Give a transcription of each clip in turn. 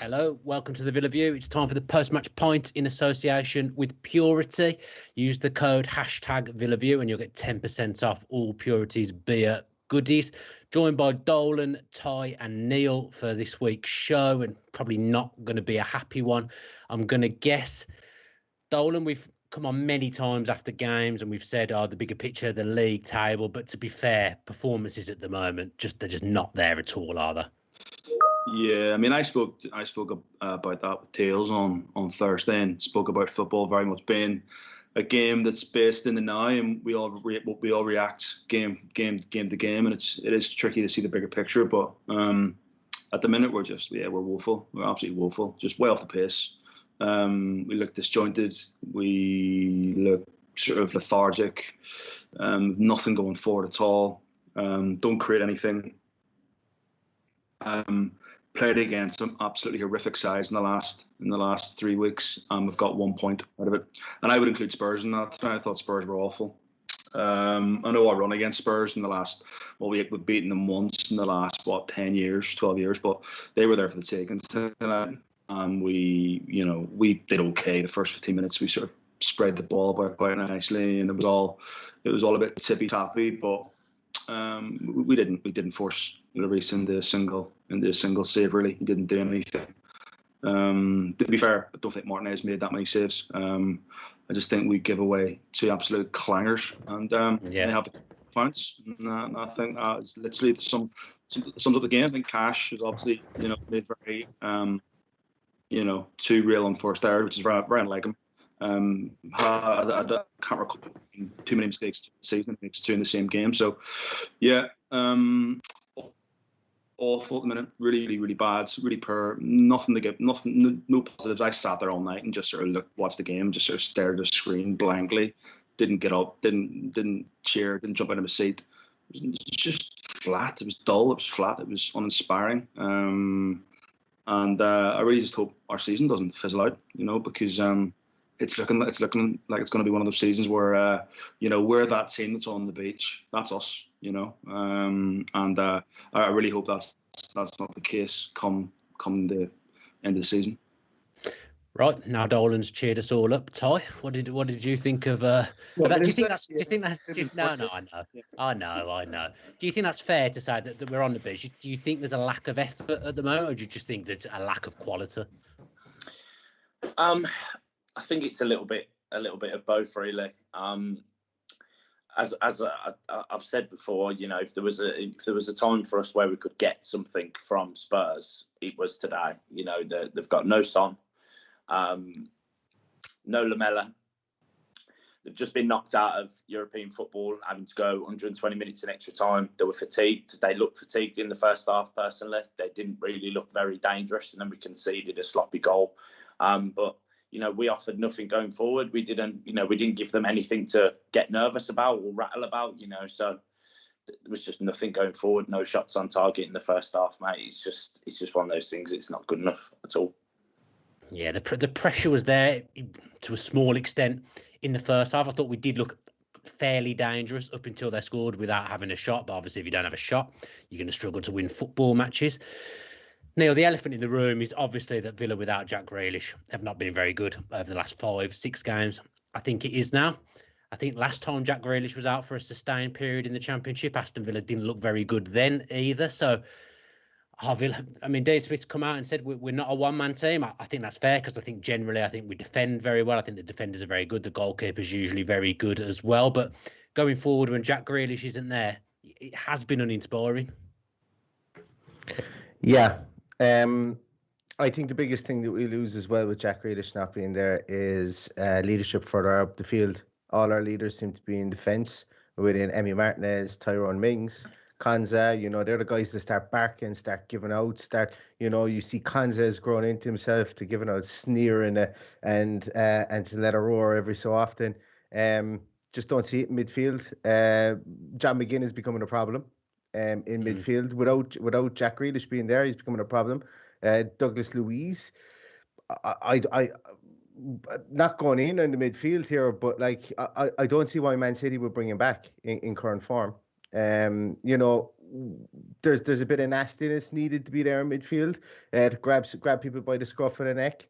Hello, welcome to the Villa View. It's time for the post-match pint in association with Purity. Use the code #VillaView and you'll get 10% off all Purity's beer goodies. Joined by Dolan, Ty and Neil for this week's show, and probably not going to be a happy one. I'm going to guess. Dolan, we've come on many times after games and we've said, the bigger picture, the league table. But to be fair, performances at the moment, they're just not there at all, are they? Yeah, I mean, I spoke about that with Tails on Thursday, and spoke about football very much being a game that's based in the now, and we all react game to game, and it is tricky to see the bigger picture. But at the minute, we're woeful. We're absolutely woeful. Just way off the pace. We look disjointed. We look sort of lethargic. Nothing going forward at all. Don't create anything. Played against some absolutely horrific sides in the last 3 weeks. We've got 1 point out of it, and I would include Spurs in that. I thought Spurs were awful. I know I run against Spurs in the last. Well, we've beaten them once in the last 10 years, 12 years, but they were there for the taking tonight, and we did okay. The first 15 minutes, we sort of spread the ball about quite nicely, and it was all a bit tippy tappy, but we didn't force Lloris into a single save. Really, he didn't do anything. To be fair, I don't think Martinez made that many saves. I just think we give away 2 absolute clangers, and they have the points. And I think that is literally sums up the game. I think Cash is obviously made very 2 real unforced errors, which is very unlike him. I can't recall too many mistakes this season. It makes 2 in the same game. So, yeah, awful at the minute. Really, really, really bad. Really poor. Nothing to give. Nothing. No positives. I sat there all night and just sort of watched the game. Just sort of stared at the screen blankly. Didn't get up. Didn't cheer. Didn't jump out of my seat. It was just flat. It was dull. It was flat. It was uninspiring. And I really just hope our season doesn't fizzle out. Because it's looking like it's going to be one of those seasons where we're that team that's on the beach. That's us. And I really hope that's not the case come the end of the season. Right, now Dolan's cheered us all up. Ty, what did you think of that? No, I know. Do you think that's fair to say that we're on the beach? Do you think there's a lack of effort at the moment, or do you just think there's a lack of quality? I think it's a little bit of both, really. As I've said before, if there was a time for us where we could get something from Spurs, it was today. They've got no Son, no Lamella. They've just been knocked out of European football, having to go 120 minutes in extra time. They were fatigued. They looked fatigued in the first half. Personally, they didn't really look very dangerous, and then we conceded a sloppy goal. But we offered nothing going forward. We didn't give them anything to get nervous about or rattle about, so there was just nothing going forward. No shots on target in the first half, mate. It's just one of those things. It's not good enough at all. Yeah, the pressure was there to a small extent in the first half. I thought we did look fairly dangerous up until they scored without having a shot. But obviously, if you don't have a shot, you're going to struggle to win football matches. Neil, the elephant in the room is obviously that Villa without Jack Grealish have not been very good over the last 5-6 games. I think it is now. I think last time Jack Grealish was out for a sustained period in the Championship, Aston Villa didn't look very good then either. So, Dean Smith's come out and said we're not a one-man team. I think that's fair because I think generally we defend very well. I think the defenders are very good. The goalkeeper's usually very good as well. But going forward, when Jack Grealish isn't there, it has been uninspiring. Yeah. I think the biggest thing that we lose as well with Jack Grealish not being there is leadership further up the field. All our leaders seem to be in defence, within Emi Martinez, Tyrone Mings, Konza. they're the guys that start barking, start giving out, you see Konza's grown into himself to giving out sneering and to let a roar every so often. Just don't see it in midfield. John McGinn is becoming a problem. In midfield, without Jack Grealish being there, he's becoming a problem. Douglas Luiz, I not going in the midfield here, but I don't see why Man City would bring him back in current form. there's a bit of nastiness needed to be there in midfield to grab people by the scruff of the neck.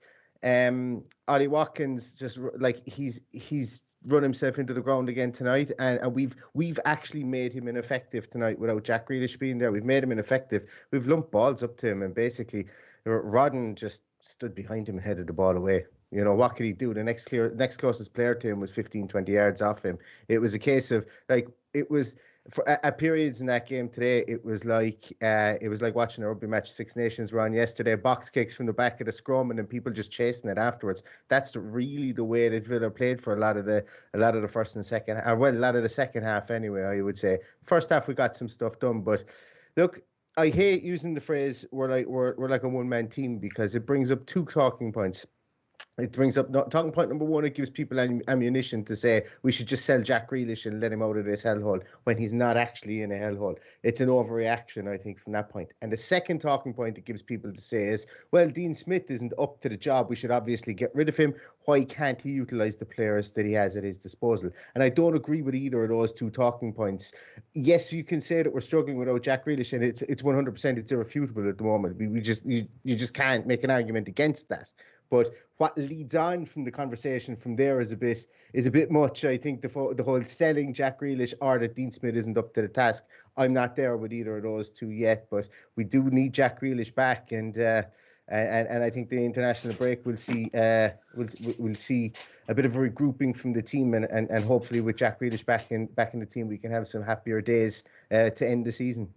Ollie Watkins just like he's run himself into the ground again tonight, and we've actually made him ineffective tonight without Jack Grealish being there. We've made him ineffective. We've lumped balls up to him, and basically Rodden just stood behind him and headed the ball away. You know, what could he do? The next closest player to him was 15, 20 yards off him. It was a case of like it was. At periods in that game today, it was like watching a rugby match Six Nations run yesterday. Box kicks from the back of the scrum, and then people just chasing it afterwards. That's really the way that Villa played for a lot of the first and second, a lot of the second half anyway. I would say first half we got some stuff done, but look, I hate using the phrase we're like a one man team because it brings up two talking points. It brings up talking point number one. It gives people ammunition to say we should just sell Jack Grealish and let him out of this hellhole when he's not actually in a hellhole. It's an overreaction, I think, from that point. And the second talking point it gives people to say is, well, Dean Smith isn't up to the job. We should obviously get rid of him. Why can't he utilise the players that he has at his disposal? And I don't agree with either of those two talking points. Yes, you can say that we're struggling without Jack Grealish, and it's 100%, it's irrefutable at the moment. You just can't make an argument against that. But what leads on from the conversation from there is a bit much. I think the whole selling Jack Grealish or that Dean Smith isn't up to the task. I'm not there with either of those two yet, but we do need Jack Grealish back, and I think the international break will see we'll see a bit of a regrouping from the team, and hopefully with Jack Grealish back in the team, we can have some happier days to end the season.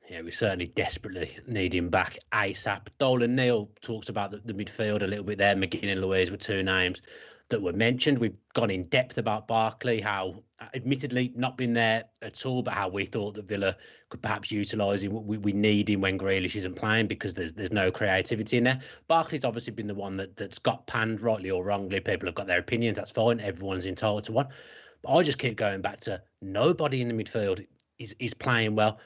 Yeah, we certainly desperately need him back ASAP. Dolan Neal talks about the midfield a little bit there. McGinn and Louise were two names that were mentioned. We've gone in depth about Barkley, how admittedly not been there at all, but how we thought that Villa could perhaps utilise him. We need him when Grealish isn't playing because there's no creativity in there. Barkley's obviously been the one that's got panned, rightly or wrongly. People have got their opinions. That's fine. Everyone's entitled to one. But I just keep going back to nobody in the midfield is playing well.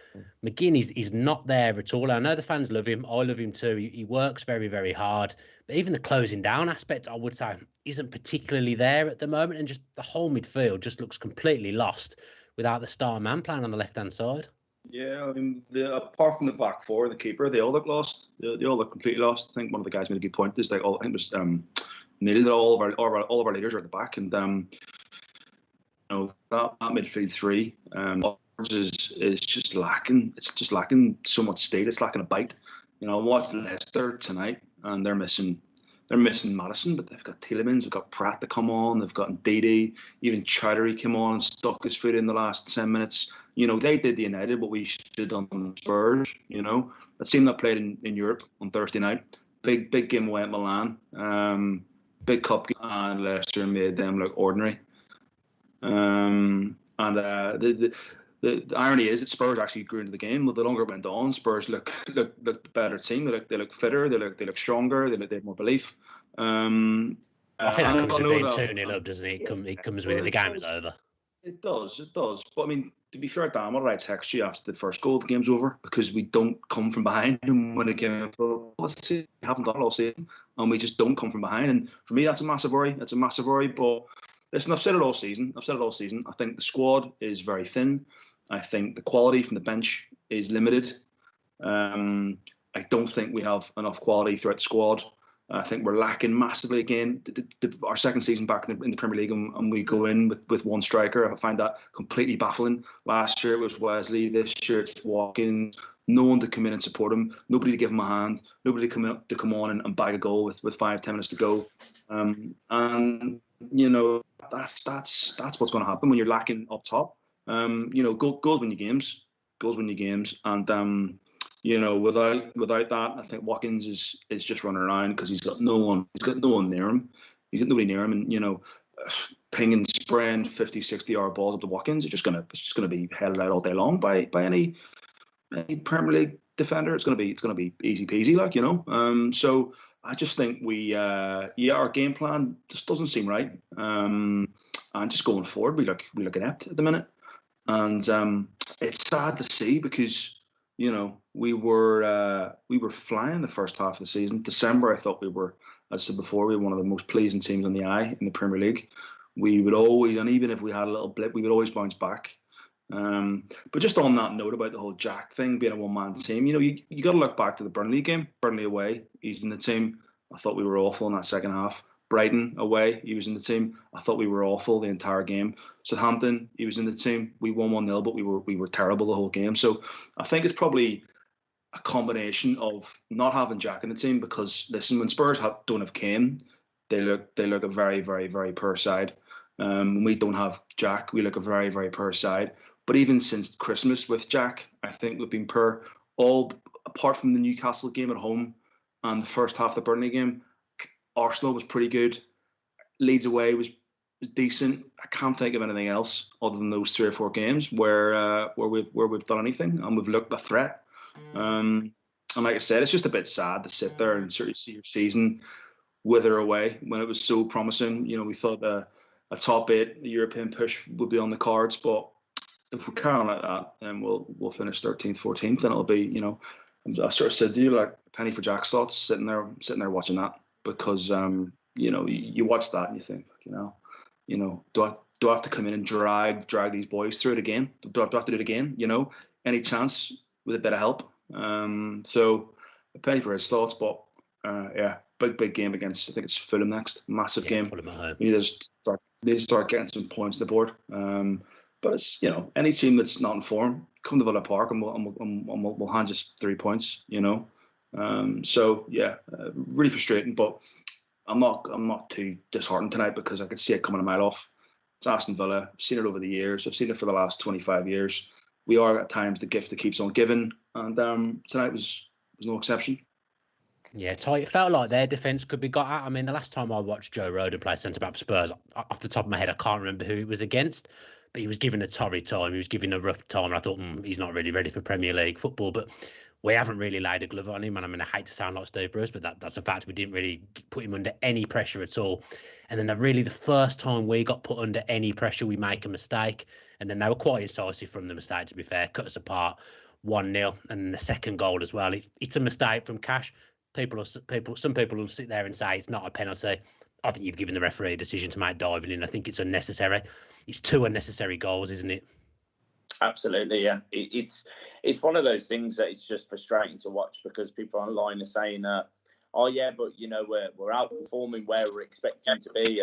McGinn is not there at all. I know the fans love him. I love him too. He works very, very hard. But even the closing down aspect, I would say, isn't particularly there at the moment. And just the whole midfield just looks completely lost without the star man playing on the left-hand side. Yeah, I mean, apart from the back four and the keeper, they all look lost. They all look completely lost. I think one of the guys made a good point. Is like, I think it was Neil that all of our leaders are at the back, and that midfield three is just lacking. It's just lacking so much state. It's lacking a bite. I watched Leicester tonight, and they're missing Madison, but they've got Tielemans, they've got Pratt to come on, they've got Ndidi, even Chowdhury came on and stuck his foot in the last 10 minutes. They did the United what we should have done on Spurs. A team that played in Europe on Thursday night, big game away at Milan, big cup game, and Leicester made them look ordinary. The irony is that Spurs actually grew into the game. The longer it went on, Spurs look the better team. They look fitter. They look stronger. They have more belief. I think that comes with being 2-0 up, doesn't it? It comes with the game is over. It does. But I mean, to be fair, Dan, what did I text you after the first goal? The game's over because we don't come from behind and win a game. We haven't done it all season, and we just don't come from behind. And for me, that's a massive worry. But listen, I've said it all season. I think the squad is very thin. I think the quality from the bench is limited. I don't think we have enough quality throughout the squad. I think we're lacking massively again. Our second season back in the Premier League, and we go in with one striker. I find that completely baffling. Last year it was Wesley. This year it's Watkins. No one to come in and support him. Nobody to give him a hand. Nobody to come on and bag a goal with 5-10 minutes to go. That's what's going to happen when you're lacking up top. Goals win you games. And without that, I think Watkins is just running around because he's got no one near him. He's got nobody near him, and pinging, spraying 50-60 yard balls up to Watkins. It's just gonna be headed out all day long by any Premier League defender. It's gonna be easy peasy, So I just think our game plan just doesn't seem right. And just going forward, we look inept at the minute, and it's sad to see because we were flying the first half of the season. December, I thought we were, as I said before, we were one of the most pleasing teams on the eye in the Premier League. We would always, and even if we had a little blip, we would always bounce back. But just on that note about the whole Jack thing being a one-man team, you got to look back to the Burnley game. Burnley away, he's in the team. I thought we were awful in that second half. Brighton away, he was in the team. I thought we were awful the entire game. Southampton, he was in the team. We won 1-0, but we were terrible the whole game. So I think it's probably a combination of not having Jack in the team, because listen, when Spurs don't have Kane, they look a very, very, very poor side. When we don't have Jack, we look a very, very poor side. But even since Christmas with Jack, I think we've been poor. All apart from the Newcastle game at home and the first half of the Burnley game, Arsenal was pretty good. Leeds away was decent. I can't think of anything else other than those 3 or 4 games where we've done anything and we've looked a threat. And like I said, it's just a bit sad to sit there and sort of see your season wither away when it was so promising. We thought a top 8, the European push would be on the cards, but if we carry on like that, then we'll finish 13th, 14th, and it'll be, I sort of said to you, like penny for Jack slots, sitting there watching that, because you watch that and you think, do I have to come in and drag these boys through it again? Do I have to do it again? Any chance with a bit of help? So a penny for his slots, but yeah, big game against, I think it's Fulham next, massive game. Fulham at home. We need to start getting some points to the board. But it's any team that's not in form, come to Villa Park and we'll hand you 3 points. So yeah, really frustrating. But I'm not too disheartened tonight, because I could see it coming a mile off. It's Aston Villa. I've seen it over the years. I've seen it for the last 25 years. We are at times the gift that keeps on giving, and tonight was no exception. Yeah, tight. It felt like their defence could be got at. I mean, the last time I watched Joe Rodon play centre-back for Spurs, off the top of my head, I can't remember who it was against, but he was given a torrid time. He was given a rough time, and I thought, he's not really ready for Premier League football. But we haven't really laid a glove on him, and I mean, I hate to sound like Steve Bruce, but that's a fact. We didn't really put him under any pressure at all. And then the first time we got put under any pressure, we make a mistake. And then they were quite incisive from the mistake, to be fair, cut us apart 1-0. And the second goal as well. It's a mistake from Cash. Some people will sit there and say it's not a penalty. I think you've given the referee a decision to make diving in. I think it's unnecessary. It's 2 unnecessary goals, isn't it? Absolutely, yeah. It's one of those things that it's just frustrating to watch, because people online are saying, "Oh yeah, but we're outperforming where we're expecting to be."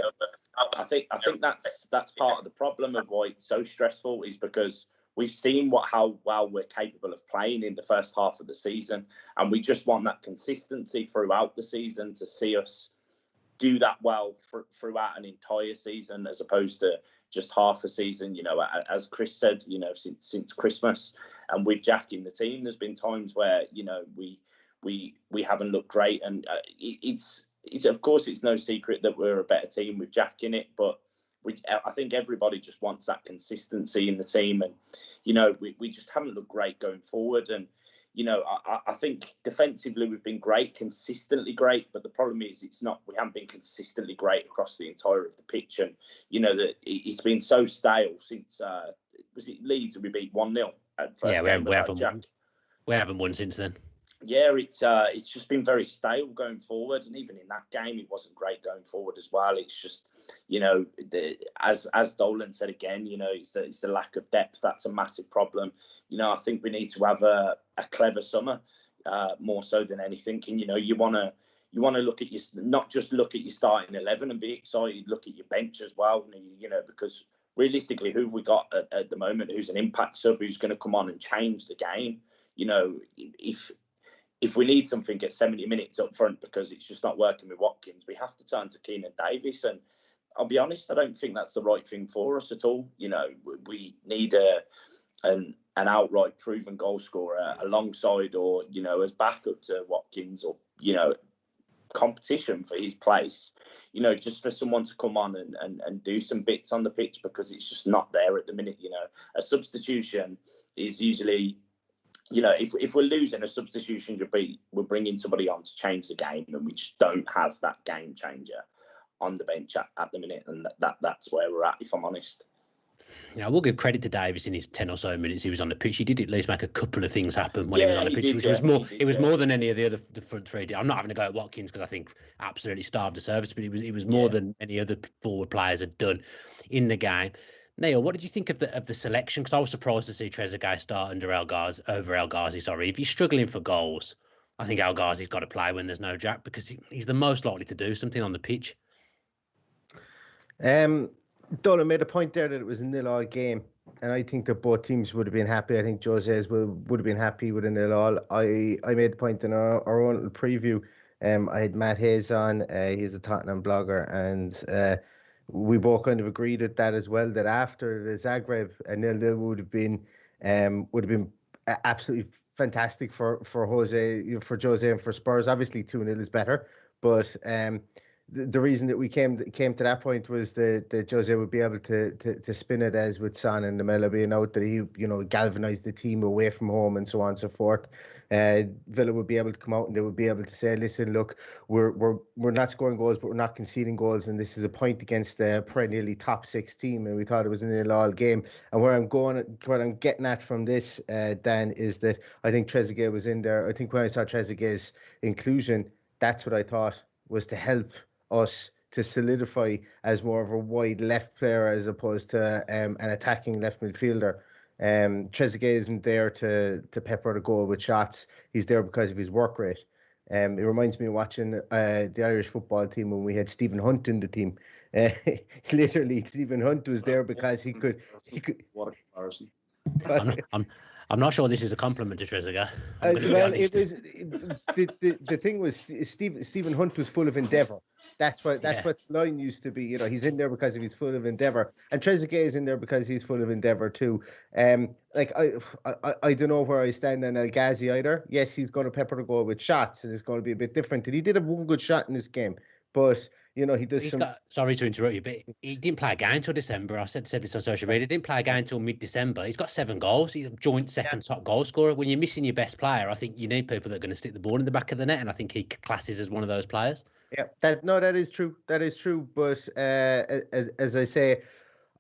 I think that's part of the problem of why it's so stressful, is because we've seen how well we're capable of playing in the first half of the season, and we just want that consistency throughout the season to see us do that well throughout an entire season, as opposed to just half a season. As Chris said, since Christmas, and with Jack in the team, there's been times where we haven't looked great, and it's of course it's no secret that we're a better team with Jack in it, but I think everybody just wants that consistency in the team, and we just haven't looked great going forward. And I think defensively we've been great, consistently great, but the problem is we haven't been consistently great across the entire of the pitch, and that it's been so stale since was it Leeds we beat 1-0 at first? Yeah, we haven't won since then. Yeah, it's just been very stale going forward, and even in that game, it wasn't great going forward as well. It's just, as Dolan said again, it's the lack of depth that's a massive problem. I think we need to have a clever summer, more so than anything. And you want to look at not just look at your starting 11 and be excited. Look at your bench as well, because realistically, who have we got at the moment who's an impact sub, who's going to come on and change the game? If we need something at 70 minutes up front because it's just not working with Watkins, we have to turn to Keenan Davis. And I'll be honest, I don't think that's the right thing for us at all. We need an outright proven goal scorer alongside, or as backup to Watkins, or competition for his place. Just for someone to come on and do some bits on the pitch, because it's just not there at the minute. A substitution is usually, if we're losing, a substitution we're bringing somebody on to change the game, and we just don't have that game changer on the bench at the minute, and that's where we're at, if I'm honest. I will give credit to Davis in his 10 or so minutes he was on the pitch. He did at least make a couple of things happen when he was on the pitch, which was more. It was more than any of the front three did. I'm not having to go at Watkins because I think absolutely starved the service, but it was more than any other forward players had done in the game. Neil, what did you think of the selection? Because I was surprised to see Trezeguet start over El Ghazi. Sorry, if he's struggling for goals, I think El Ghazi's got to play when there's no Jack, because he's the most likely to do something on the pitch. Dolan made a point there that it was a 0-0 game, and I think that both teams would have been happy. I think Jose's would have been happy with a 0-0. I made the point in our own little preview. I had Matt Hayes on. He's a Tottenham blogger, and we both kind of agreed with that as well. That after the Zagreb, a 0-0 would have been absolutely fantastic for Jose, and for Spurs. Obviously, 2-0 is better, but the reason that we came to that point was that Jose would be able to spin it, as with Son and Lamela being out, that he galvanised the team away from home and so on and so forth. Villa would be able to come out and they would be able to say, listen, look, we're not scoring goals, but we're not conceding goals, and this is a point against the perennially top 6 team, and we thought it was an all game. And where I'm getting at from this, Dan, is that I think Trezeguet was in there. I think when I saw Trezeguet's inclusion, that's what I thought was to help us to solidify as more of a wide left player as opposed to an attacking left midfielder. Trezeguet isn't there to pepper the goal with shots. He's there because of his work rate. It reminds me of watching the Irish football team when we had Stephen Hunt in the team. Literally, Stephen Hunt was there because he could. What a comparison! I'm not sure this is a compliment to Trezeguet. Well, it was the thing was Stephen Hunt was full of endeavour. That's what the line used to be. He's in there because he's full of endeavour, and Trezeguet is in there because he's full of endeavour too. Like I don't know where I stand on El Ghazi either. Yes, he's going to pepper the goal with shots, and it's going to be a bit different. And he did have one good shot in this game, but he does sorry to interrupt you, but he didn't play a game until December. I said this on social media. He didn't play a game until mid-December. He's got 7 goals. He's a joint second top goal scorer. When you're missing your best player, I think you need people that are going to stick the ball in the back of the net, and I think he classes as one of those players. Yeah, that is true. That is true. But as I say,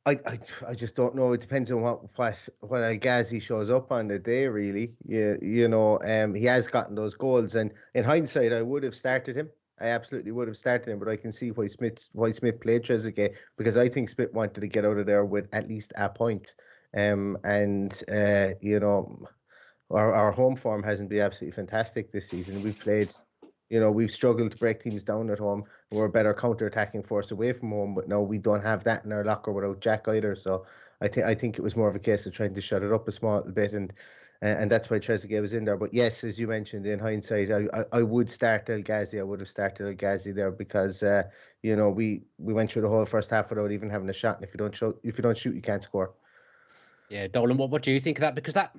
I just don't know. It depends on what El Ghazi shows up on the day, really. He has gotten those goals, and in hindsight, I would have started him. I absolutely would have started him, but I can see why Smith played Trezeguet, because I think Smith wanted to get out of there with at least a point. Our home form hasn't been absolutely fantastic this season. We've struggled to break teams down at home. We're a better counter-attacking force away from home, but no, we don't have that in our locker without Jack either. So I think it was more of a case of trying to shut it up a small bit, and that's why Trezeguet was in there. But yes, as you mentioned, in hindsight, I would start El Ghazi. I would have started El Ghazi there because we went through the whole first half without even having a shot. And if you don't shoot, you can't score. Yeah, Dolan, what do you think of that? Because that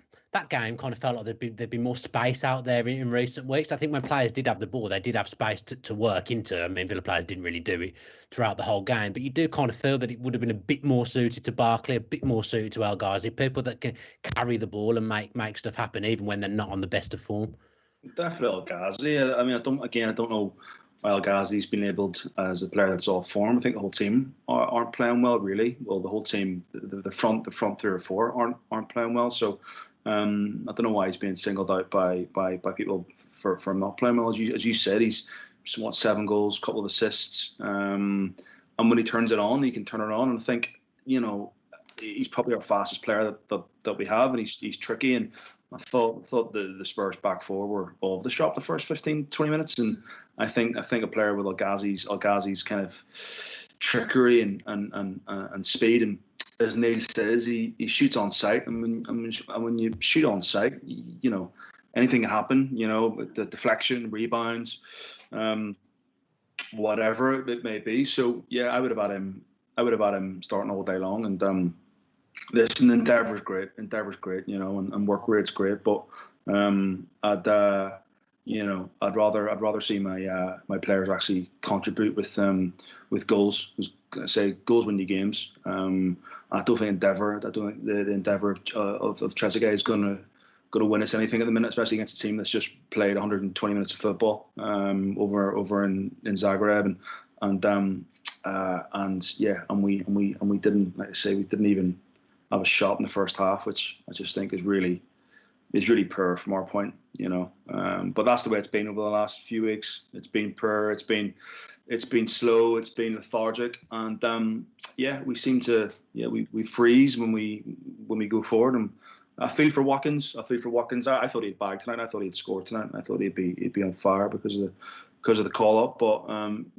game kind of felt like there'd be more space out there in recent weeks. I think when players did have the ball, they did have space to work into. I mean, Villa players didn't really do it throughout the whole game, but you do kind of feel that it would have been a bit more suited to Barkley, a bit more suited to El Ghazi, people that can carry the ball and make stuff happen even when they're not on the best of form. Definitely El Ghazi. I mean, I don't know why El Ghazi's been labelled as a player that's off form. I think the whole team aren't playing well, really. Well, the whole team, the front 3 or 4 aren't playing well. So I don't know why he's being singled out by people for not playing well. As you said, he's 7 goals, couple of assists, and when he turns it on, he can turn it on. And I think he's probably our fastest player that we have, and he's tricky. And I thought the Spurs back 4 were all of the shop the first 15-20 minutes, and I think a player with El Ghazi's kind of trickery and speed, and as Neil says, he shoots on sight. And when you shoot on sight, anything can happen. The deflection, rebounds, whatever it may be. So yeah, I would have had him starting all day long. And listen, Endeavour's great, and work rate's great. But I'd rather see my players actually contribute with goals. I say goals win you games. I don't think the Endeavour of Trezeguet is going to win us anything at the minute, especially against a team that's just played 120 minutes of football over in Zagreb, and we didn't, like I say, we didn't even have a shot in the first half, which I just think is really is really poor from our point, you know. But that's the way it's been over the last few weeks. It's been poor. It's been slow. It's been lethargic, and we seem to we freeze when we go forward. And I feel for Watkins. I thought he'd bag tonight. I thought he'd score tonight. I thought he'd be on fire because of the call up. But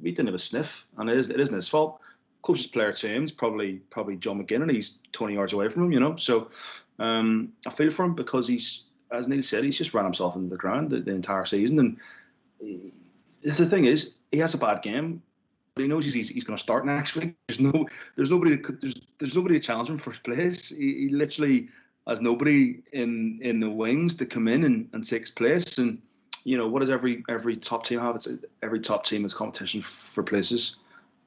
he didn't have a sniff, and it isn't his fault. Closest player to him is probably John McGinn, and he's 20 yards away from him, you know. So I feel for him because he's, as Neil said, he's just ran himself into the ground the entire season. And the thing is, he has a bad game, but he knows he's going to start next week. There's nobody to challenge him for his place. He literally has nobody in the wings to come in and take his place. And you know, what does every top team have? Every top team is competition for places.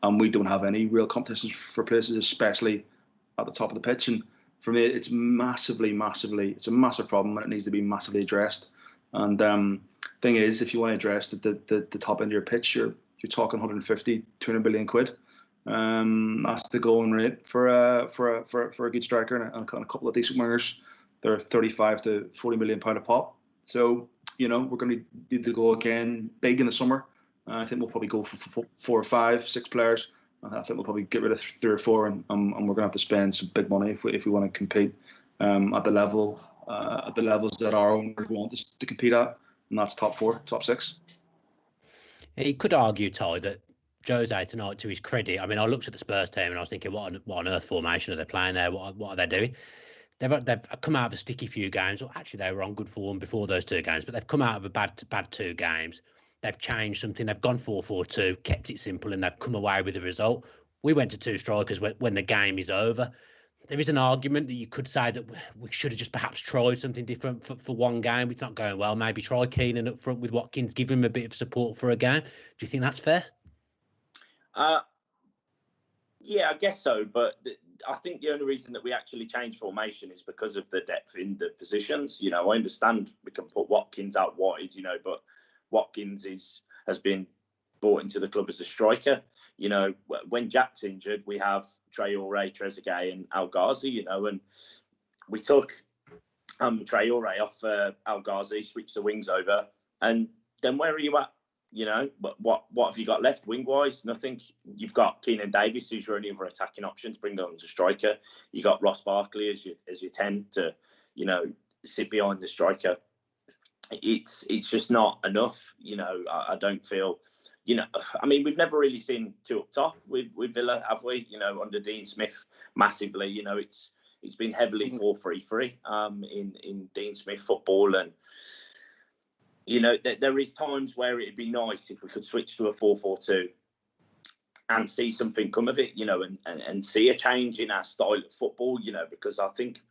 And we don't have any real competition for places, especially at the top of the pitch. And for me, it's it's a massive problem, and it needs to be massively addressed. And thing is, if you want to address the top end of your pitch, you're talking 150, 200 billion quid. That's the going rate for a good striker and a couple of decent wingers. They're 35 to 40 million pound a pop. So you know, we're going to need to go again big in the summer. I think we'll probably go for 4 or 5, 6 players. I think we'll probably get rid of 3 or 4, and we're going to have to spend some big money if we want to compete at the levels that our owners want us to compete at, and that's top 4, top 6. You could argue, Ty, that Jose tonight, to his credit, I mean, I looked at the Spurs team and I was thinking, what on earth formation are they playing there? What are they doing? They've come out of a sticky few games. Well, actually, they were on good form before those 2 games, but they've come out of a bad 2 games. They've changed something. They've gone 4-4-2, kept it simple, and they've come away with a result. We went to 2 strikers when the game is over. There is an argument that you could say that we should have just perhaps tried something different for one game. It's not going well. Maybe try Keenan up front with Watkins, give him a bit of support for a game. Do you think that's fair? Yeah, I guess so. But I think the only reason that we actually changed formation is because of the depth in the positions. You know, I understand we can put Watkins out wide, you know, but Watkins has been brought into the club as a striker. You know, when Jack's injured, we have Traoré, Trezeguet and El Ghazi, you know, and we took Traoré off El Ghazi, switched the wings over, and then where are you at? You know, what have you got left wing-wise? Nothing. You've got Keenan Davis, who's your only other attacking option to bring on as a striker. You got Ross Barkley as your 10 to, you know, sit behind the striker. It's just not enough. You know, I don't feel, you know, I mean, we've never really seen 2 up top with Villa, have we? You know, under Dean Smith massively. You know, it's been heavily 4-3-3 in Dean Smith football. And, you know, there is times where it'd be nice if we could switch to a 4-4-2 and see something come of it, you know, and see a change in our style of football, you know, because I think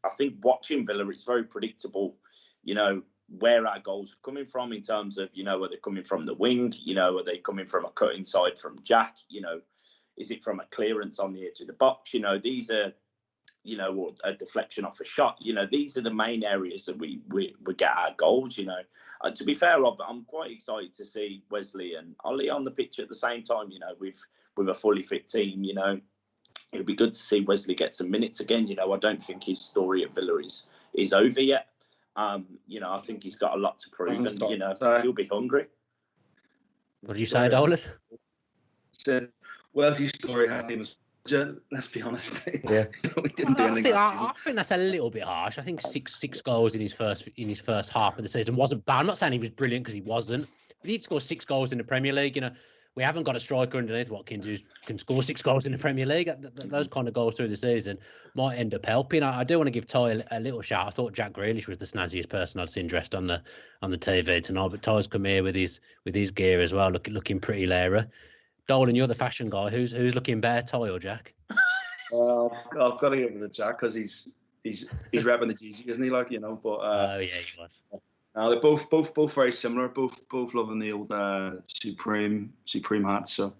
watching Villa, it's very predictable, you know, where our goals are coming from in terms of, you know, are they coming from the wing? You know, are they coming from a cut inside from Jack? You know, is it from a clearance on the edge of the box? You know, these are, you know, or a deflection off a shot. You know, these are the main areas that we get our goals, you know. To be fair, Rob, I'm quite excited to see Wesley and Ollie on the pitch at the same time, you know, with a fully fit team, you know. It would be good to see Wesley get some minutes again. You know, I don't think his story at Villa is over yet. You know, I think he's got a lot to prove, and you know, he'll be hungry. What did you say, Dolan? Said Wesley's story hasn't even. Let's be honest. Yeah, we didn't do anything. I think that's a little bit harsh. I think six goals in his first half of the season wasn't bad. I'm not saying he was brilliant because he wasn't. But he'd score 6 goals in the Premier League. You know, we haven't got a striker underneath Watkins who can score 6 goals in the Premier League. Those kind of goals through the season might end up helping. I do want to give Ty a little shout. I thought Jack Grealish was the snazziest person I'd seen dressed on the TV tonight. But Ty's come here with his gear as well, looking pretty Lara. Dolan, you're the fashion guy. Who's looking better, Ty or Jack? I've got to give it to Jack because he's repping the Jeezy, isn't he? Like, you know, but oh yeah, he was. They're both very similar. Both loving the old Supreme hats. So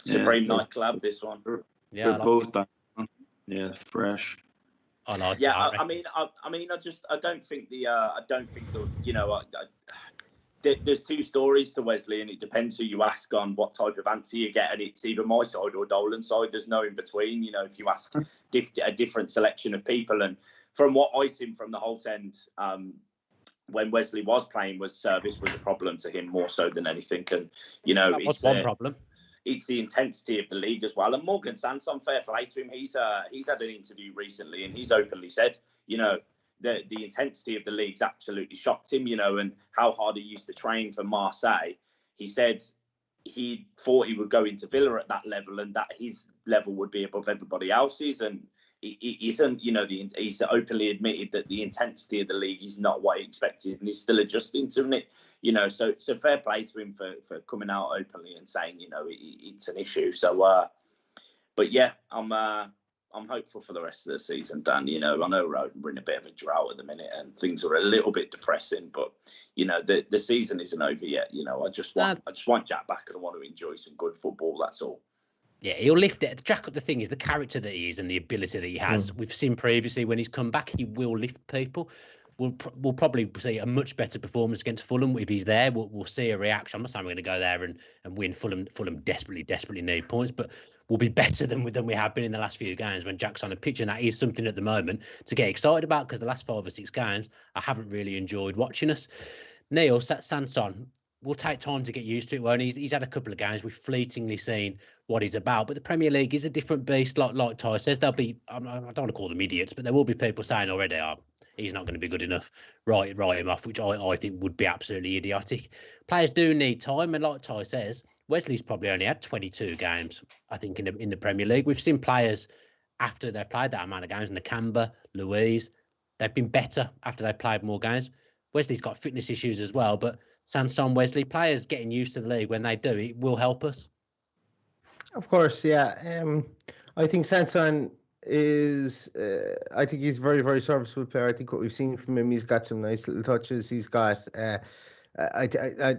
Supreme nightclub. This one. Yeah, they're both that. Yeah, fresh. I like. Yeah, that. I mean, I don't think the you know. There's 2 stories to Wesley, and it depends who you ask on what type of answer you get, and it's either my side or Dolan's side. There's no in between. You know, if you ask a different selection of people, and from what I seen from the Holt end, when Wesley was playing, was service was a problem to him more so than anything. And, you know, that was one problem. It's the intensity of the league as well. And Morgan Sanson, fair play to him. He's had an interview recently and he's openly said, you know, the intensity of the league's absolutely shocked him, you know, and how hard he used to train for Marseille. He said he thought he would go into Villa at that level and that his level would be above everybody else's. And he isn't, you know, he's openly admitted that the intensity of the league is not what he expected and he's still adjusting to it. You know, so fair play to him for coming out openly and saying, you know, it's an issue. So, but yeah, I'm hopeful for the rest of the season, Dan. You know, I know we're in a bit of a drought at the minute and things are a little bit depressing, but you know, the season isn't over yet. You know, I just want Jack back and I want to enjoy some good football. That's all. Yeah, he'll lift it. Jack, the thing is, the character that he is and the ability that he has. We've seen previously when he's come back, he will lift people. We'll probably see a much better performance against Fulham if he's there. We'll see a reaction. I'm not saying we're going to go there and win. Fulham desperately need points, but we'll be better than we have been in the last few games when Jack's on a pitch, and that is something at the moment to get excited about because the last 5 or 6 games I haven't really enjoyed watching us. Neil Sanson will take time to get used to it. Won't he? He's had a couple of games. We've fleetingly seen what he's about, but the Premier League is a different beast. Like Ty says, there'll be I don't want to call them idiots, but there will be people saying already, he's not going to be good enough. Write him off, which I think would be absolutely idiotic. Players do need time, and like Ty says, Wesley's probably only had 22 games, I think, in the Premier League. We've seen players after they've played that amount of games, Nakamba, Louise, they've been better after they've played more games. Wesley's got fitness issues as well, but Sanson, Wesley, players getting used to the league, when they do, it will help us. Of course, yeah. I think Sanson is I think he's a very, very serviceable player. I think what we've seen from him, he's got some nice little touches. He's got I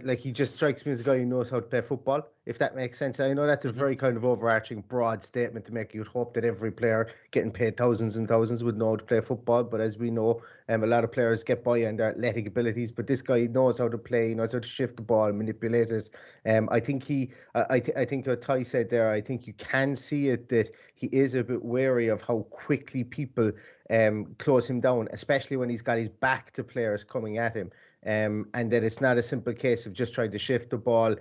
like, he just strikes me as a guy who knows how to play football, if that makes sense. I know that's a very kind of overarching broad statement to make. You'd hope that every player getting paid thousands and thousands would know how to play football, but as we know, a lot of players get by on their athletic abilities, but this guy knows how to play, he knows how to shift the ball, manipulate it. I think I think what Ty said there, I think you can see it that he is a bit wary of how quickly people close him down, especially when he's got his back to players coming at him. And that it's not a simple case of just trying to shift the ball.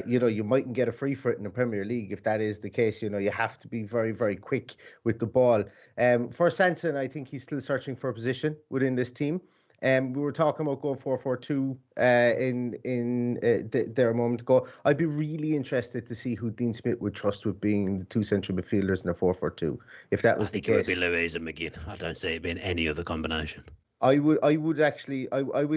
You know, you mightn't get a free for it in the Premier League if that is the case. You know, you have to be very, very quick with the ball. For Sanson, I think he's still searching for a position within this team. We were talking about going 4-4-2 there a moment ago. I'd be really interested to see who Dean Smith would trust with being the 2 central midfielders in a 4-4-2 if that was the case. I think it would be Louise and McGinn. I don't see it being any other combination. I would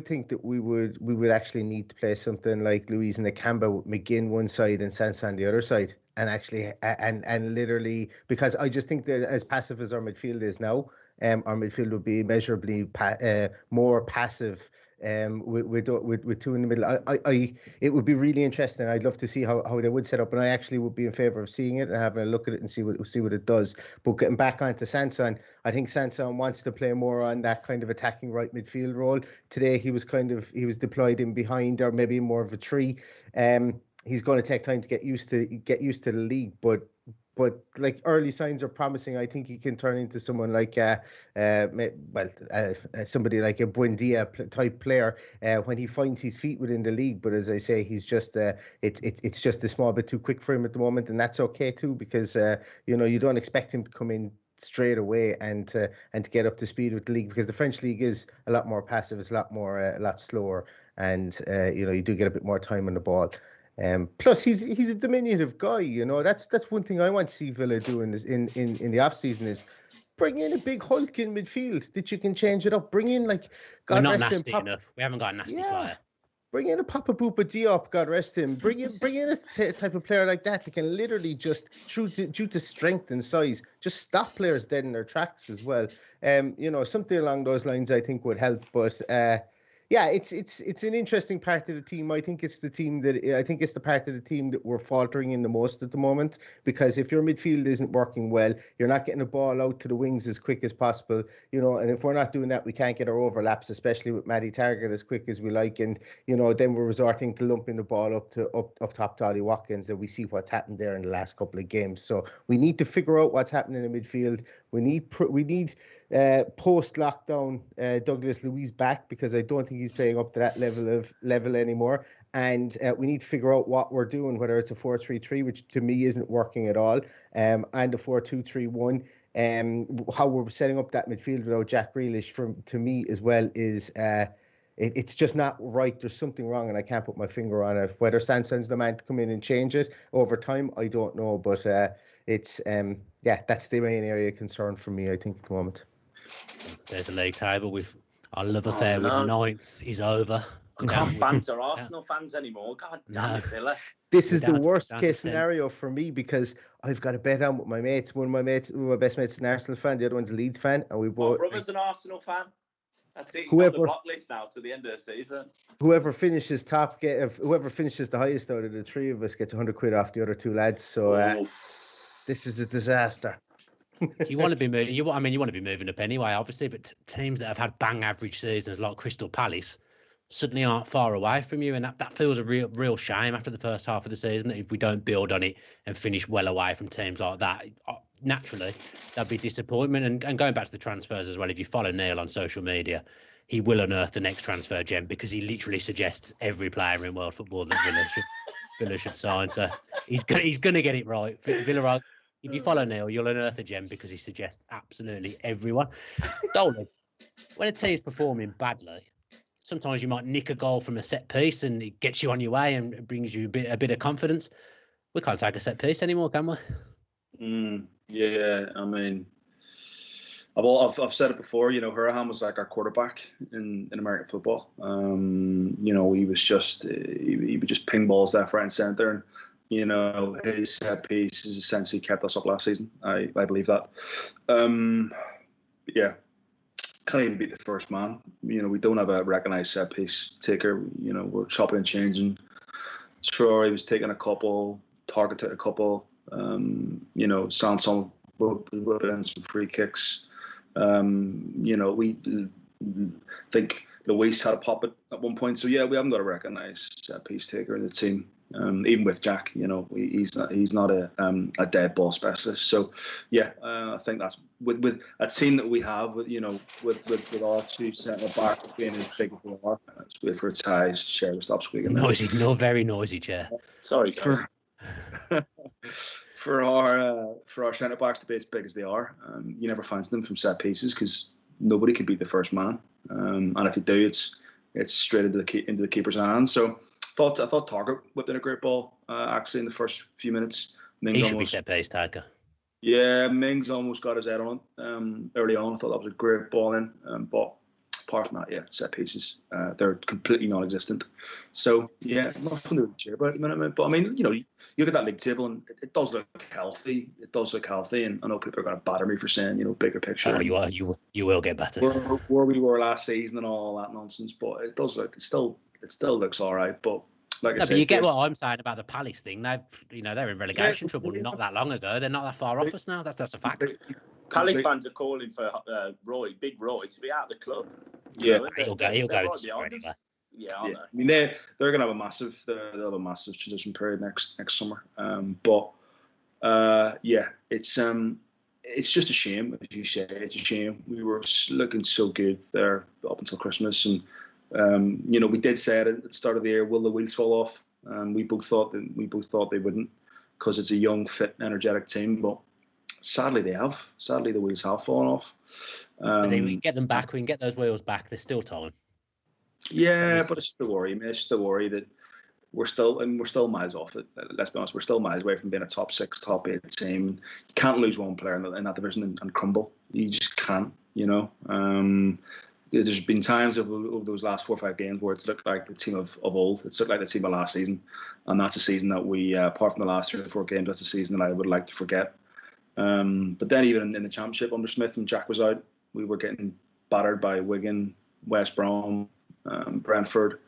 think that we would actually need to play something like Louise and Nakamba with McGinn one side and Sanson on the other side, and actually and literally, because I just think that as passive as our midfield is now, our midfield would be measurably more passive. With 2 in the middle, it would be really interesting. I'd love to see how they would set up, and I actually would be in favour of seeing it and having a look at it and see what it does. But getting back onto Sanson, I think Sanson wants to play more on that kind of attacking right midfield role. Today he was deployed in behind, or maybe more of a 3. He's going to take time to get used to the league, but like early signs are promising. I think he can turn into someone like somebody like a Buendia type player when he finds his feet within the league. But as I say, he's just it's just a small bit too quick for him at the moment, and that's okay too, because you know, you don't expect him to come in straight away and to get up to speed with the league, because the French league is a lot more passive, it's a lot slower, and you know, you do get a bit more time on the ball. Plus, he's a diminutive guy. You know, that's one thing I want to see Villa do in the off season is bring in a big Hulk in midfield that you can change it up. Bring in, like, God, we're not nasty enough. We haven't got a nasty player. Bring in a Papa Boopa Diop, God rest him. Bring in a type of player like that can literally just, due to strength and size, just stop players dead in their tracks as well. You know, something along those lines I think would help. But yeah, it's an interesting part of the team. I think it's the part of the team that we're faltering in the most at the moment, because if your midfield isn't working well, you're not getting the ball out to the wings as quick as possible, you know, and if we're not doing that, we can't get our overlaps, especially with Matty Target, as quick as we like, and you know, then we're resorting to lumping the ball up top to Ollie Watkins, and we see what's happened there in the last couple of games. So we need to figure out what's happening in the midfield. We need post-lockdown Douglas Luiz back, because I don't think he's playing up to that level anymore. And we need to figure out what we're doing, whether it's a 4-3-3, which to me isn't working at all, and a 4-2-3-1. How we're setting up that midfield without Jack Grealish, to me as well, is it's just not right. There's something wrong, and I can't put my finger on it. Whether Sanson's the man to come in and change it over time, I don't know. But it's that's the main area of concern for me, I think, at the moment. There's the league table with our love affair with ninth is over. I can't banter Arsenal fans anymore. God damn it, Villa. This is the worst case scenario for me, because I've got a bet on with my mates. One of my best mates is an Arsenal fan, the other one's a Leeds fan, and we both. My brother's an Arsenal fan. That's it. He's on the block list now to the end of the season. Whoever finishes the highest out of the three of us gets 100 quid off the other two lads. So this is a disaster. You want to be moving. You want to be moving up anyway, obviously. But teams that have had bang average seasons like Crystal Palace suddenly aren't far away from you, and that feels a real shame after the first half of the season, that if we don't build on it and finish well away from teams like that, naturally that'd be disappointment. And going back to the transfers as well, if you follow Neil on social media, he will unearth the next transfer gem, because he literally suggests every player in world football that Villa should sign. So he's going to get it right. Villa, if you follow Neil, you'll unearth a gem, because he suggests absolutely everyone. Dolly, when a team's performing badly, sometimes you might nick a goal from a set piece and it gets you on your way and brings you a bit of confidence. We can't take a set piece anymore, can we? Yeah, I mean, I've said it before. You know, Hurahan was like our quarterback in American football. You know, he was just he would just ping balls left, right, and centre. And you know, his set piece has essentially kept us up last season. I believe that. Yeah. Can't even beat the first man. You know, we don't have a recognised set piece taker. You know, we're chopping and changing. Troy was taking a couple, Target took a couple. You know, Sanson whipping in some free kicks. You know, we think Luis had a pop at one point. So yeah, we haven't got a recognised set piece taker in the team. Even with Jack, you know, he's not a dead ball specialist. So, yeah, I think that's with a team that we have, with our two centre backs being as big as they are. Let's wait for a tie. Chair to stop squeaking. Noisy, no, very noisy chair. Sorry, guys. For our centre backs to be as big as they are, you never fancy them from set pieces, because nobody can beat the first man. And if you do, it's straight into the keeper's hands. So. I thought Target whipped in a great ball actually in the first few minutes. He should be set piece taker. Yeah, Mings almost got his head on it early on. I thought that was a great ball in, but apart from that, yeah, set pieces they're completely non-existent. So yeah, nothing to cheer about at the minute. But I mean, you know, you look at that league table and it does look healthy. And I know people are going to batter me for saying, you know, bigger picture. Oh, you will get better. Where we were last season and all that nonsense, but it does look it still looks all right, but like I said, but you get what I'm saying about the Palace thing. They're in relegation trouble not that long ago. They're not that far off us now. That's a fact. Palace fans are calling for Big Roy, to be out of the club. He'll go. Yeah, I know. I mean, they're going to have they'll have a massive transition period next summer. Yeah, it's just a shame, as you say. It's a shame. We were looking so good there up until Christmas, and you know, we did say it at the start of the year, will the wheels fall off? We both thought they wouldn't, because it's a young, fit, energetic team. But sadly, they have. Sadly, the wheels have fallen off. But we can get them back. We can get those wheels back. There's still time. Yeah, but it's just a worry. I mean, it's just a worry that we're still miles off it. Let's be honest, we're still miles away from being a top 6, top 8 team. You can't lose one player in that division and crumble. You just can't. You know. There's been times over those last 4 or 5 games where it's looked like the team of old. It's looked like the team of last season, and that's a season that we, apart from the last 3 or 4 games, that's a season that I would like to forget. But then even in the Championship under Smith, when Jack was out, we were getting battered by Wigan, West Brom, Brentford.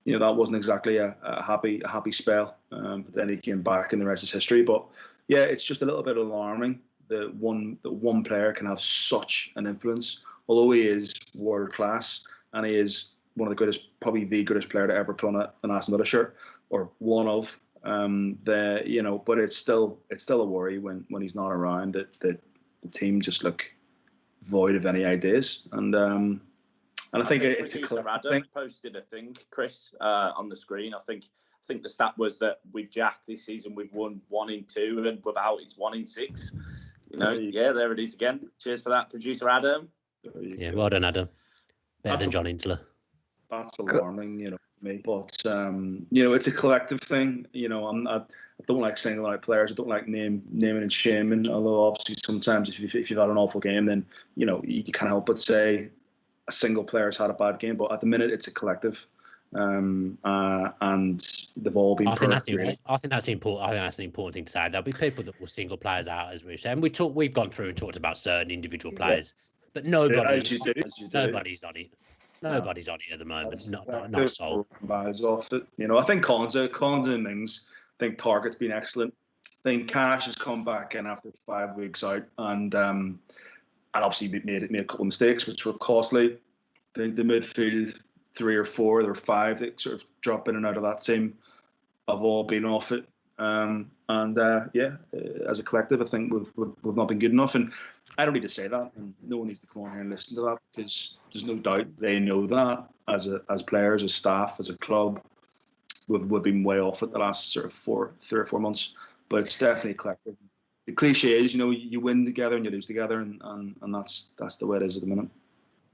You know, that wasn't exactly a happy spell. But then he came back, and the rest is history. But yeah, it's just a little bit alarming that one player can have such an influence. Although he is world class and he is one of the greatest, probably the greatest player to ever put on an Aston Villa shirt, or one of, but it's still a worry when he's not around that the team just look void of any ideas. And I think it's a producer Adam thing. posted a thing, Chris, on the screen. I think the stat was that with Jack this season we've won 1 in 2, and without it's 1 in 6. There it is again. Cheers for that, producer Adam. Yeah, well done, Adam. Better than John Insler. That's alarming, me. But it's a collective thing. I don't like singling out players. I don't like naming and shaming. Although obviously sometimes if you've had an awful game, then you can't help but say a single player's had a bad game. But at the minute, it's a collective, and they've all been. I think that's important. I think that's an important thing to say. There'll be people that will single players out, as we've said. And we've gone through and talked about certain individual players, but nobody. As you do. Nobody's on it. Nobody's on it at the moment. Not a soul. Off it. I think Collins and Mings. I think Target's been excellent. I think Cash has come back in after 5 weeks out, and obviously made a couple of mistakes which were costly. I think the midfield 3 or 4, there were 5 that sort of drop in and out of that team have all been off it. As a collective, I think we've not been good enough, and I don't need to say that, and no one needs to come on here and listen to that, because there's no doubt they know that as players, as staff, as a club, we've been way off it the last sort of 3 or 4 months. But it's definitely collective. The cliche is, you win together and you lose together, and that's the way it is at the minute.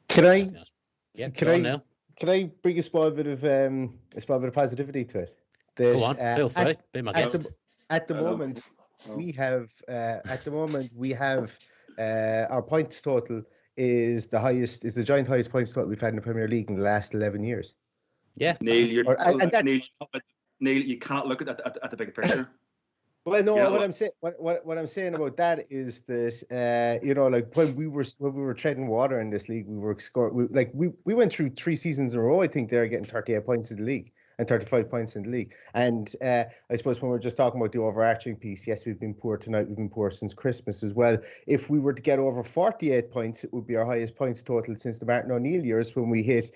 Can I bring a small bit of positivity to it? Go on, feel free. Be my guest. At the moment, we have our points total is the joint highest points total we've had in the Premier League in the last 11 years. Yeah, Neil, you cannot look at the bigger picture. Well, no, what I'm saying about that is that like when we were treading water in this league, we went through 3 seasons in a row. I think they're getting 38 points in the league and 35 points in the league. And I suppose when we're just talking about the overarching piece, yes, we've been poor tonight. We've been poor since Christmas as well. If we were to get over 48 points, it would be our highest points total since the Martin O'Neill years, when we hit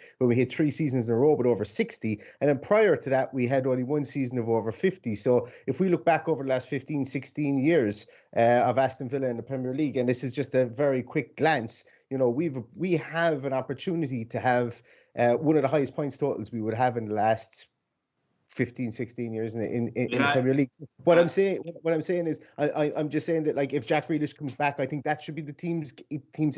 3 seasons in a row, but over 60. And then prior to that, we had only 1 season of over 50. So if we look back over the last 15, 16 years of Aston Villa in the Premier League, and this is just a very quick glance, we have an opportunity to have one of the highest points totals we would have in the last 15, 16 years in the Premier League. What I'm saying is, I'm just saying that, like, if Jack Grealish comes back, I think that should be the team's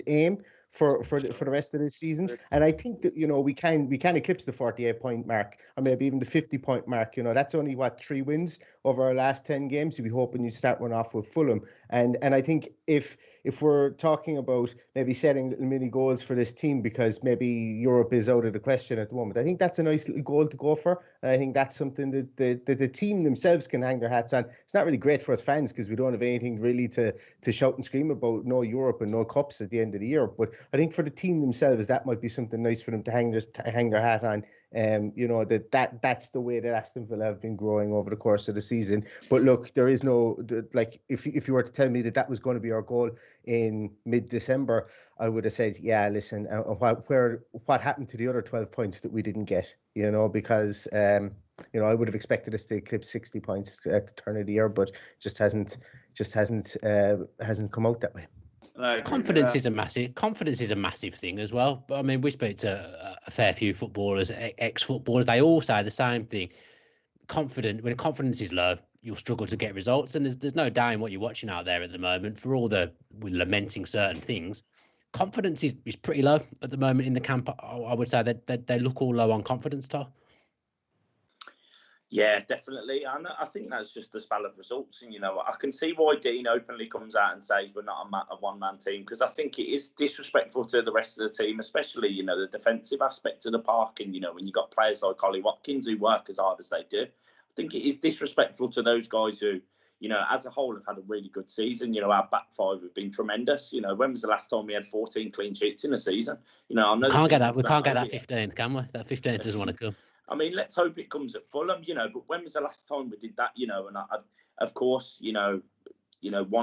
aim for the rest of this season. And I think that we can eclipse the 48-point mark, or maybe even the 50-point mark. That's only 3 wins over our last 10 games. You'd be hoping you start one off with Fulham. And I think if we're talking about maybe setting little mini goals for this team, because maybe Europe is out of the question at the moment, I think that's a nice little goal to go for. And I think that's something that the team themselves can hang their hats on. It's not really great for us fans because we don't have anything really to shout and scream about, no Europe and no cups at the end of the year. But I think for the team themselves, that might be something nice for them to hang their hat on. That's the way that Aston Villa have been growing over the course of the season. But look, there is no, like, if you were to tell me that was going to be our goal in mid-December, I would have said, yeah, listen, what happened to the other 12 points that we didn't get? Because I would have expected us to eclipse 60 points at the turn of the year, but just hasn't come out that way. Confidence is a massive thing as well. But I mean, we speak to a fair few footballers, ex-footballers. They all say the same thing. When confidence is low, you'll struggle to get results. And there's no doubt in what you're watching out there at the moment. For all we're lamenting certain things, confidence is pretty low at the moment in the camp. I would say that they look all low on confidence, Tom. Yeah, definitely. And I think that's just the spell of results. And, I can see why Dean openly comes out and says we're not a one-man team, because I think it is disrespectful to the rest of the team, especially, the defensive aspect of the park. And, when you've got players like Ollie Watkins who work as hard as they do, I think it is disrespectful to those guys who, as a whole have had a really good season. Our back 5 have been tremendous. When was the last time we had 14 clean sheets in a season? I know we can't get that 15th, can we? That 15th doesn't want to come. I mean, let's hope it comes at Fulham, but when was the last time we did that, and of course, 1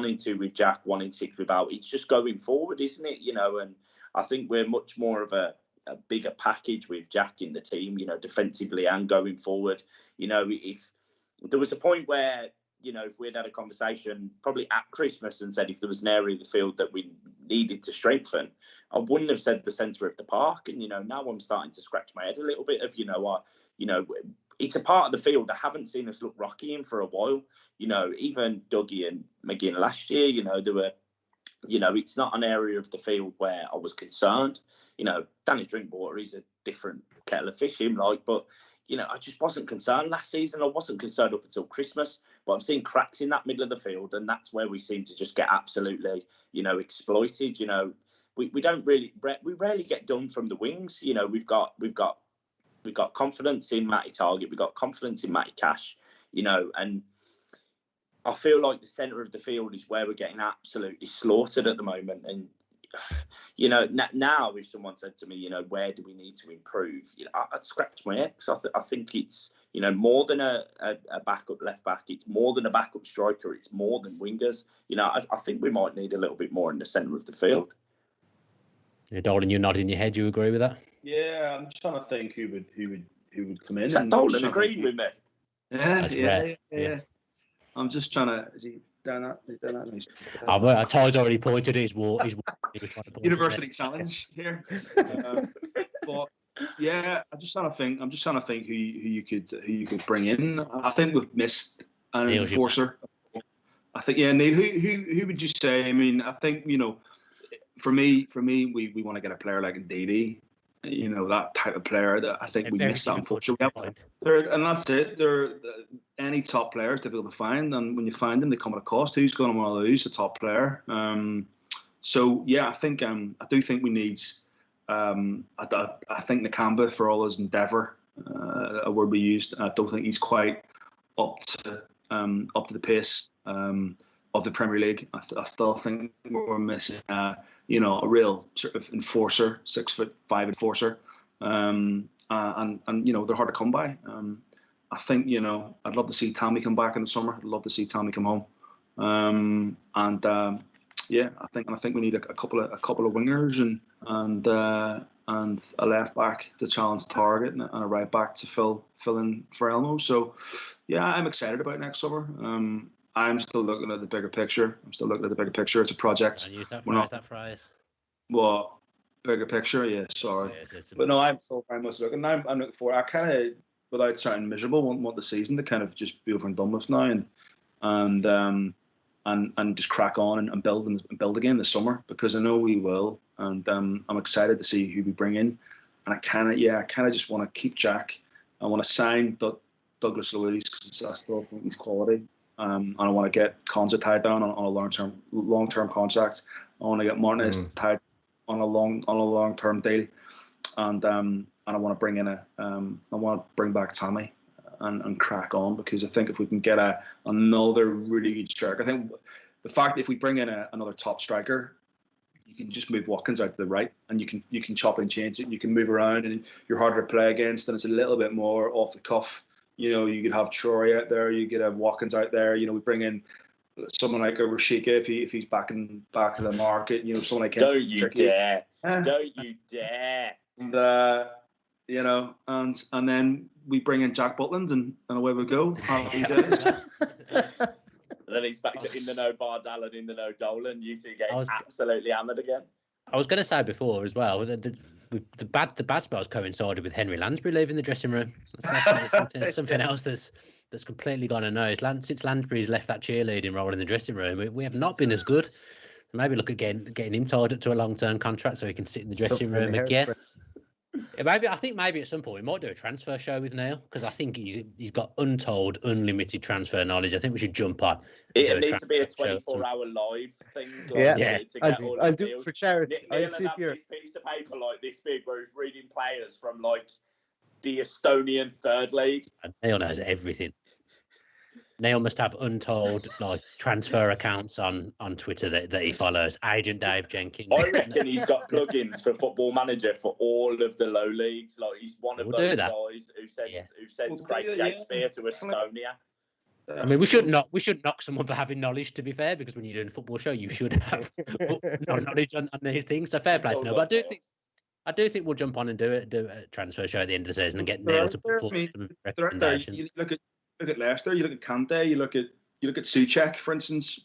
in 2 with Jack, 1 in 6 without. It's just going forward, isn't it? And I think we're much more of a bigger package with Jack in the team, defensively and going forward. If there was a point where, you know, if we'd had a conversation probably at Christmas and said if there was an area of the field that we needed to strengthen, I wouldn't have said the centre of the park. And, you know, now I'm starting to scratch my head a little bit of, you know, it's a part of the field I haven't seen us look rocky in for a while. You know, even Dougie and McGinn last year, you know, there were, you know, it's not an area of the field where I was concerned. You know, Danny Drinkwater is a different kettle of fish, him like, but, you know, I just wasn't concerned last season. I wasn't concerned up until Christmas, but I'm seeing cracks in that middle of the field, and that's where we seem to just get absolutely, you know, exploited. You know, we rarely get done from the wings. You know, we've got confidence in Matty Target, we've got confidence in Matty Cash, you know, and I feel like the centre of the field is where we're getting absolutely slaughtered at the moment. And, you know, now if someone said to me, you know, where do we need to improve? You know, I'd scratch my head, because I think it's, you know, more than a backup left back. It's more than a backup striker. It's more than wingers. You know, I think we might need a little bit more in the centre of the field. Yeah, Dolan, you're nodding your head. You agree with that? Yeah, I'm just trying to think who would come in. Is that Dolan agreeing with me? Yeah. I'm just trying to. Is he down that? Ty's already pointed. He's trying to point University challenge here. But yeah, I'm just trying to think who you could bring in. I think we've missed an enforcer. I think Neil. Who would you say? I mean, I think, you know, for me, we want to get a player like Ndidi. You know, that type of player that I think we missed out, unfortunately. And that's it. Any top players to be able to find, and when you find them, they come at a cost. Who's going to want to lose a top player? So yeah, I think I do think we need. I think Nakamba, for all his endeavour, a word we used, I don't think he's quite up to the pace of the Premier League. I still think we're missing, you know, a real sort of enforcer, 6'5" enforcer, and you know, they're hard to come by. I think, you know, I'd love to see Tammy come back in the summer. I'd love to see Tammy come home, yeah, I think we need a couple of wingers and a left back to challenge Target, and a right back to fill in for Elmo. So yeah, I'm excited about next summer. I'm still looking at the bigger picture. It's a project. Use that phrase. What? Bigger picture? Yeah, sorry. Yeah, but no, I'm still very much looking. I'm looking for. I kind of, without sounding miserable, want the season to kind of just be over and done with now, and just crack on and build again this summer, because I know we will, and I'm excited to see who we bring in, and I kind of just want to keep Jack. I want to sign Douglas Luiz, because I still think he's quality. And I want to get Konza tied down on a long-term contract. I want to get Martinez tied on a long-term deal, and I want to bring in I want to bring back Tammy and crack on, because I think if we can get another really good striker, I think the fact that if we bring in another top striker, you can just move Watkins out to the right, and you can chop and change it. You can move around, and you're harder to play against, and it's a little bit more off the cuff. You know, you could have Troy out there, you could have Watkins out there. You know, we bring in someone like a Rashika if he's back to the market. You know, someone like Don't you dare! Don't you dare! And you know, and then we bring in Jack Butland, and away we go. Happy days. Then he's back to in the no Bardal and in the no Dolan. You two get absolutely hammered again. I was going to say before as well, the bad spells coincided with Henry Lansbury leaving the dressing room. That's something else that's completely gone unnoticed. Since Lansbury's left that cheerleading role in the dressing room, we have not been as good. So maybe look at getting him tied up to a long-term contract so he can sit in the dressing room again. I think maybe at some point we might do a transfer show with Neil, because I think he's got untold, unlimited transfer knowledge. I think we should jump on. It needs to be a 24-hour live thing. I'll do it for charity. Neil will have this piece of paper like this big where he's reading players from like the Estonian third league. And Neil knows everything. Neil must have untold like transfer accounts on Twitter that he follows. Agent Dave Jenkins. I reckon he's got plugins for Football Manager for all of the low leagues. Like he's one of those guys who sends Craig Shakespeare to Estonia. I mean, we should knock someone for having knowledge, to be fair, because when you're doing a football show, you should have knowledge on these things. So fair play to Neil. But I do think we'll jump on and do a transfer show at the end of the season and get Neil to put forward some recommendations. Look at Leicester, you look at Kante, you look at you look at Souček, for instance.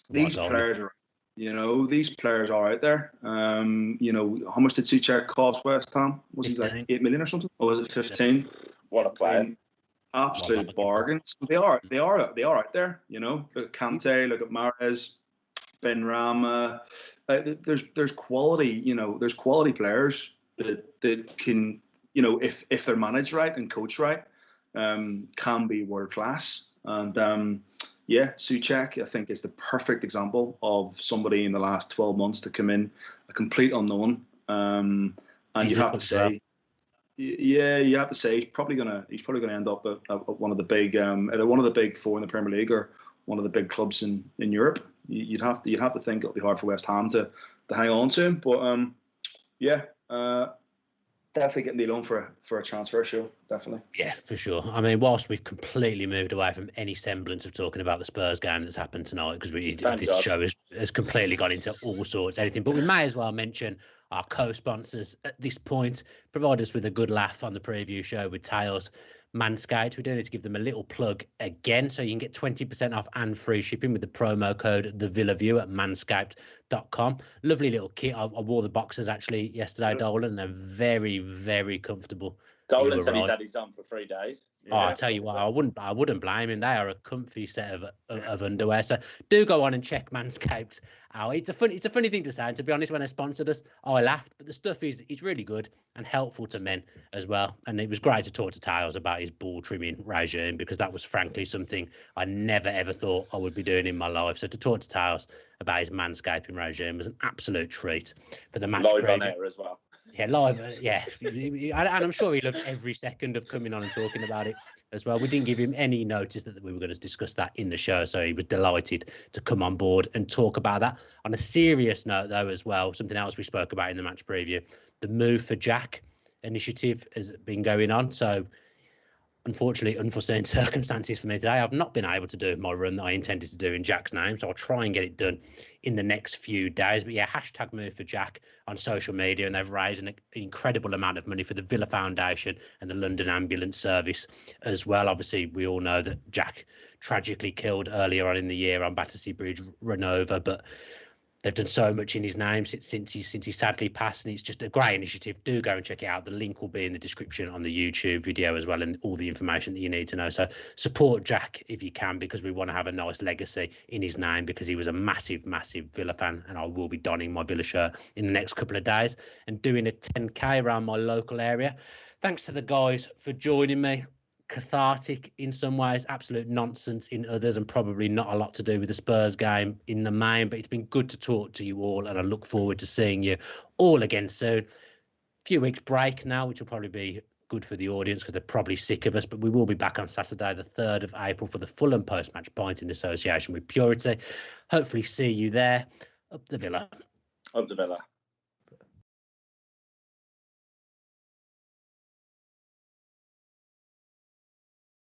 These players are, these players are out there. How much did Souček cost West Ham? Was 15. He like 8 million or something? Or was it 15? What a player! Absolute bargains. They are out there. Look at Kante, look at Mahrez, Ben Rama. There's quality. There's quality players that can, if they're managed right and coached right, can be world class. And Souček, I think, is the perfect example of somebody in the last 12 months to come in, a complete unknown. And you have to say, he's probably gonna end up at one of the big, either one of the big four in the Premier League or one of the big clubs in Europe. You'd have to think it'll be hard for West Ham to hang on to him, but definitely getting the loan for a transfer show, definitely. Yeah, for sure. I mean, whilst we've completely moved away from any semblance of talking about the Spurs game that's happened tonight, because this show has completely got into all sorts, anything, but we may as well mention our co-sponsors at this point. Provide us with a good laugh on the preview show with Tails. Manscaped, we do need to give them a little plug again, so you can get 20% off and free shipping with the promo code TheVillaView at manscaped.com. Lovely little kit. I wore the boxers actually yesterday, Dolan, and they're very, very comfortable. Dolan said he's had his on for 3 days. Yeah, I'll tell you what, I wouldn't blame him. They are a comfy set of underwear. So do go on and check Manscaped out. It's a funny thing to say. And to be honest, when they sponsored us, I laughed. But the stuff is really good and helpful to men as well. And it was great to talk to Tails about his ball trimming regime, because that was frankly something I never ever thought I would be doing in my life. So to talk to Tails about his manscaping regime was an absolute treat for the match. Live on air as well. Yeah, live. Yeah, and I'm sure he loved every second of coming on and talking about it as well. We didn't give him any notice that we were going to discuss that in the show, so he was delighted to come on board and talk about that. On a serious note, though, as well, something else we spoke about in the match preview, the Move for Jack initiative has been going on. So, unfortunately, unforeseen circumstances for me today, I've not been able to do my run that I intended to do in Jack's name. So I'll try and get it done in the next few days. But yeah, hashtag Move for Jack on social media, and they've raised an incredible amount of money for the Villa Foundation and the London Ambulance Service as well. Obviously, we all know that Jack tragically killed earlier on in the year on Battersea Bridge, Renova, but they've done so much in his name since he sadly passed, and it's just a great initiative. Do go and check it out. The link will be in the description on the YouTube video as well, and all the information that you need to know. So support Jack if you can, because we want to have a nice legacy in his name, because he was a massive, massive Villa fan, and I will be donning my Villa shirt in the next couple of days and doing a 10K around my local area. Thanks to the guys for joining me. Cathartic in some ways, absolute nonsense in others, and probably not a lot to do with the Spurs game in the main, but it's been good to talk to you all, and I look forward to seeing you all again soon. A few weeks break now, which will probably be good for the audience because they're probably sick of us, but we will be back on Saturday the 3rd of April for the Fulham post-match pint in association with Purity. Hopefully see you there. Up the Villa. Up the Villa.